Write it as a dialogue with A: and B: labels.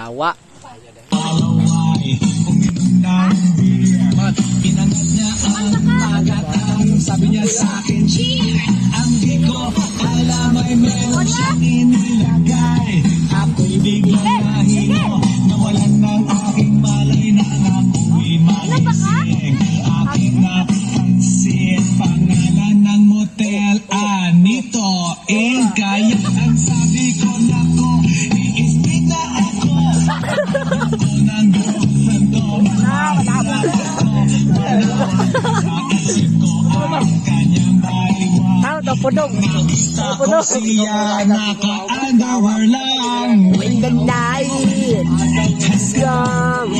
A: Yawa.
B: Pinangat niya ang agatang, sabi niya sa akin, ang di ko alam ay meron siyang inilagay. Ako'y biglang nahilo, nawalan ng aking malay na ako'y magising. Aking napansin, pangalan ng motel, Anito Kaya ang sabi ko nako, i-split na ako. Ako ng girlfriend ko, malawala ako. Sa isip ko ang kanyang baliwan.
A: Punog.
B: Ako siya naka-underwear lang.
A: In the night. Come.